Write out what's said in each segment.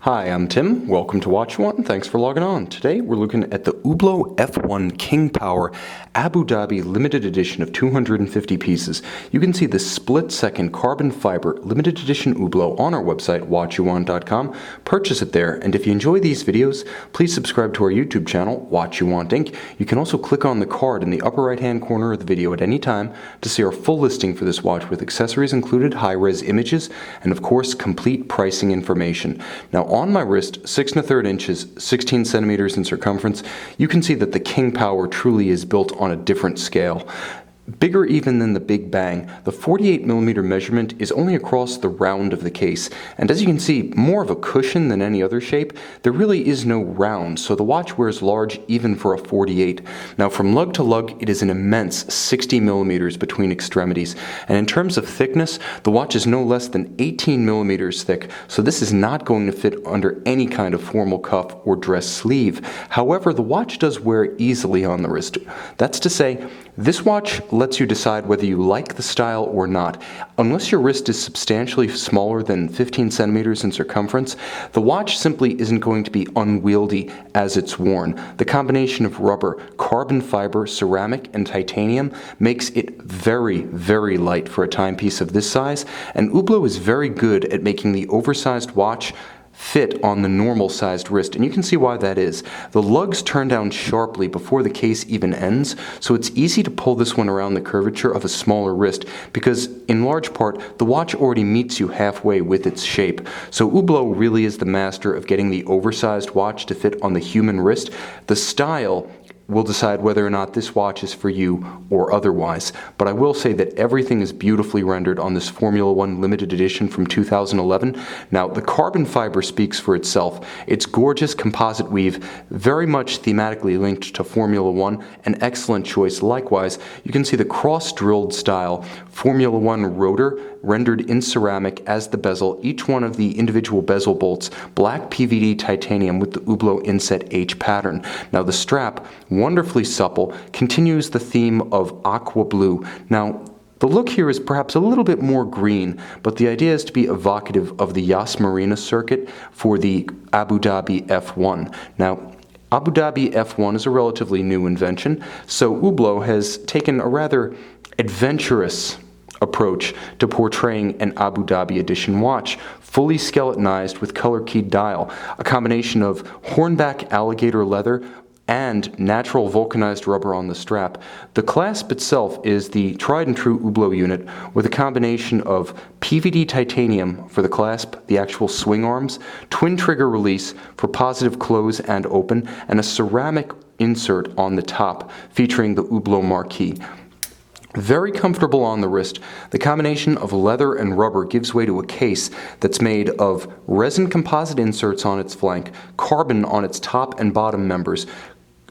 Hi, I'm Tim. Welcome to Watch One. Thanks for logging on. Today we're looking at the Hublot F1 King Power Abu Dhabi limited edition of 250 pieces. You can see the split-second carbon fiber limited edition Hublot on our website, watchyouwant.com. Purchase it there, and if you enjoy these videos, please subscribe to our YouTube channel, Watch You Want Inc. You can also click on the card in the upper right-hand corner of the video at any time to see our full listing for this watch with accessories included, high-res images, and of course, complete pricing information. Now, on my wrist, 6 1/3 inches, 16 centimeters in circumference, you can see that the King Power truly is built on a different scale. Bigger even than the Big Bang, the 48mm measurement is only across the round of the case, and as you can see, more of a cushion than any other shape. There really is no round, so the watch wears large even for a 48. Now from lug to lug, it is an immense 60mm between extremities, and in terms of thickness, the watch is no less than 18mm thick, so this is not going to fit under any kind of formal cuff or dress sleeve. However, the watch does wear easily on the wrist. That's to say, this watch lets you decide whether you like the style or not. Unless your wrist is substantially smaller than 15 centimeters in circumference, the watch simply isn't going to be unwieldy as it's worn. The combination of rubber, carbon fiber, ceramic, and titanium makes it very, very light for a timepiece of this size, and Hublot is very good at making the oversized watch fit on the normal sized wrist, and you can see why that is. The lugs turn down sharply before the case even ends, so it's easy to pull this one around the curvature of a smaller wrist because, in large part, the watch already meets you halfway with its shape. So Hublot really is the master of getting the oversized watch to fit on the human wrist. The style will decide whether or not this watch is for you or otherwise. But I will say that everything is beautifully rendered on this Formula One limited edition from 2011. Now, the carbon fiber speaks for itself. It's gorgeous composite weave, very much thematically linked to Formula One, an excellent choice. Likewise, you can see the cross-drilled style Formula One rotor rendered in ceramic as the bezel, each one of the individual bezel bolts, black PVD titanium with the Hublot inset H pattern. Now the strap, wonderfully supple, continues the theme of aqua blue. Now, the look here is perhaps a little bit more green, but the idea is to be evocative of the Yas Marina circuit for the Abu Dhabi F1. Now, Abu Dhabi F1 is a relatively new invention, so Hublot has taken a rather adventurous approach to portraying an Abu Dhabi edition watch, fully skeletonized with color-keyed dial, a combination of hornback alligator leather and natural vulcanized rubber on the strap. The clasp itself is the tried and true Hublot unit with a combination of PVD titanium for the clasp, the actual swing arms, twin trigger release for positive close and open, and a ceramic insert on the top featuring the Hublot marquee. Very comfortable on the wrist. The combination of leather and rubber gives way to a case that's made of resin composite inserts on its flank, carbon on its top and bottom members,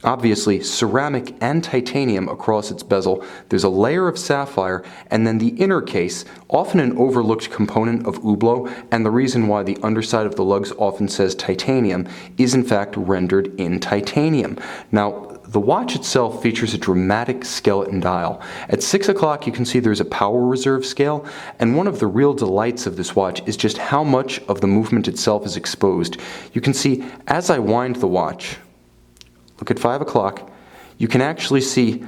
obviously ceramic and titanium across its bezel. There's a layer of sapphire, and then the inner case, often an overlooked component of Hublot, and the reason why the underside of the lugs often says titanium, is in fact rendered in titanium. Now, the watch itself features a dramatic skeleton dial. At 6 o'clock, you can see there's a power reserve scale, and one of the real delights of this watch is just how much of the movement itself is exposed. You can see, as I wind the watch, look at 5 o'clock, you can actually see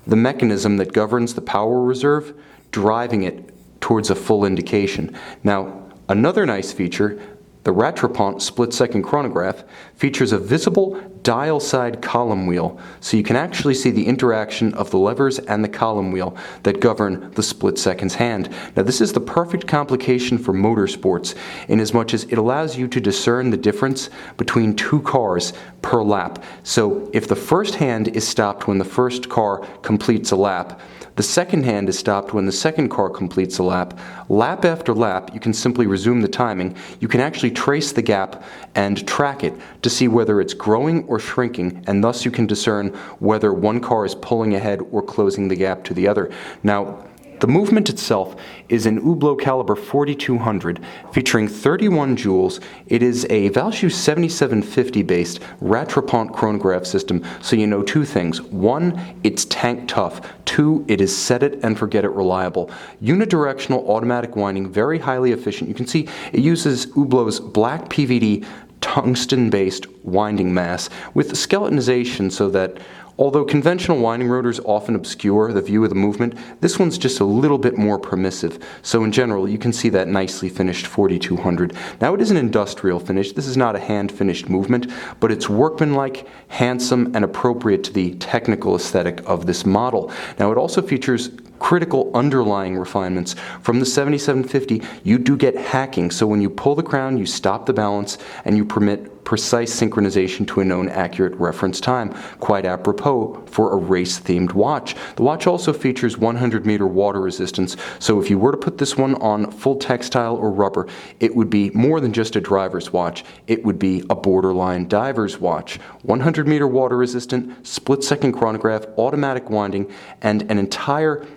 the mechanism that governs the power reserve driving it towards a full indication. Now, another nice feature, the Rattrapant split-second chronograph features a visible dial-side column wheel, so you can actually see the interaction of the levers and the column wheel that govern the split-seconds hand. Now, this is the perfect complication for motorsports, inasmuch as it allows you to discern the difference between two cars per lap. So, if the first hand is stopped when the first car completes a lap, the second hand is stopped when the second car completes a lap. Lap after lap, you can simply resume the timing. You can actually trace the gap and track it to see whether it's growing or shrinking, and thus you can discern whether one car is pulling ahead or closing the gap to the other. Now, The movement itself is an Hublot caliber 4200 featuring 31 jewels. It is a Valjoux 7750 based Rattrapant chronograph system, so you know two things. One, it's tank tough. Two, it is set it and forget it reliable. Unidirectional automatic winding, very highly efficient. You can see it uses Hublot's black PVD tungsten-based winding mass with skeletonization so that although conventional winding rotors often obscure the view of the movement, this one's just a little bit more permissive. So in general, you can see that nicely finished 4200. Now it is an industrial finish. This is not a hand-finished movement, but it's workmanlike, handsome, and appropriate to the technical aesthetic of this model. Now it also features critical underlying refinements. From the 7750, you do get hacking, so when you pull the crown, you stop the balance, and you permit precise synchronization to a known accurate reference time, quite apropos for a race-themed watch. The watch also features 100-meter water resistance, so if you were to put this one on full textile or rubber, it would be more than just a driver's watch. It would be a borderline diver's watch. 100-meter water resistant, split-second chronograph, automatic winding, and an entire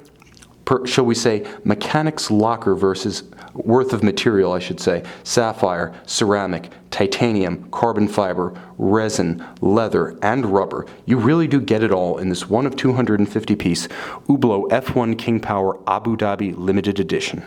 shall we say, mechanics locker versus worth of material, I should say. Sapphire, ceramic, titanium, carbon fiber, resin, leather, and rubber. You really do get it all in this 1 of 250 piece Hublot F1 King Power Abu Dhabi limited edition.